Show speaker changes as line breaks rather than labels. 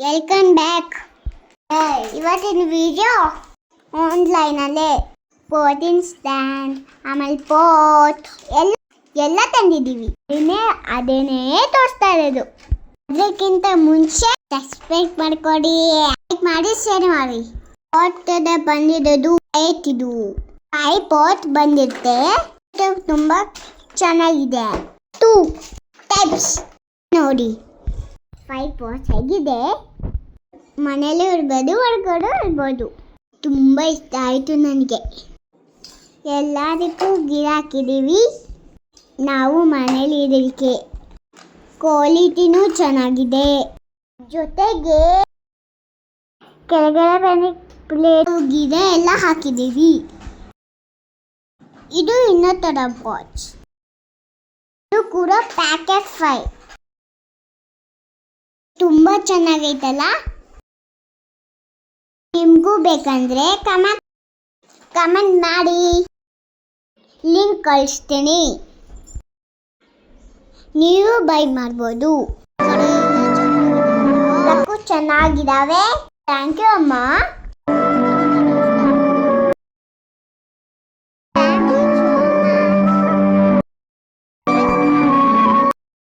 Welcome back. ಇವತ್ತಿನ video ಆನ್ಲೈನಲ್ಲೇ ಪೋಟಿನ್ stand ಆಮೇಲೆ ಪೋಟ್ ಎಲ್ಲ ತಂದಿದ್ದೀವಿ. ಅದೇನೇ ತೋರಿಸ್ತಾ ಇರೋದು. ಅದಕ್ಕಿಂತ ಮುಂಚೆ ಸಬ್ಸ್ಕ್ರೈಬ್ ಮಾಡ್ಕೊಡಿ, ಲೈಕ್ ಮಾಡಿ, ಶೇರ್ ಮಾಡಿ. ಪಾಟ್ ಬಂದಿರೋದು ಇದು ಪಾಟ್ ಬಂದಿರುತ್ತೆ. ತುಂಬಾ ಚೆನ್ನಾಗಿದೆ. 2 ಟೈಪ್ಸ್ ನೋಡಿ. 5 ಪಾಟ್ಸ್ ಹೇಗಿದೆ, ಮನೇಲಿ ಇರ್ಬೋದು, ಹೊರಗಡೆ ಇರ್ಬೋದು. ತುಂಬ ಇಷ್ಟ ಆಯಿತು ನನಗೆ. ಎಲ್ಲದಕ್ಕೂ ಗಿಡ ಹಾಕಿದ್ದೀವಿ ನಾವು ಮನೇಲಿ ಇದಕ್ಕೆ. ಕ್ವಾಲಿಟಿನೂ ಚೆನ್ನಾಗಿದೆ. ಜೊತೆಗೆ ಕೆಳಗಡೆ ಪ್ಲೇಟ್ ಗಿಡ ಎಲ್ಲ ಹಾಕಿದ್ದೀವಿ. ಇದು ಇನ್ನೂ ಥರ ಪಾಟ್ಸ್. ಇದು ಕೂಡ ಪ್ಯಾಕೆಟ್ 5. ತುಂಬ ಚೆನ್ನಾಗೈತಲ್ಲ. ನಿಮಗೂ ಬೇಕಂದ್ರೆ ಕಮೆಂಟ್ ಮಾಡಿ, ಲಿಂಕ್ ಕಳಿಸ್ತೀನಿ, ನೀವು ಬೈ ಮಾಡ್ಬೋದು. ಚೆನ್ನಾಗಿದ್ದಾವೆ. ಥ್ಯಾಂಕ್ ಯು ಅಮ್ಮ.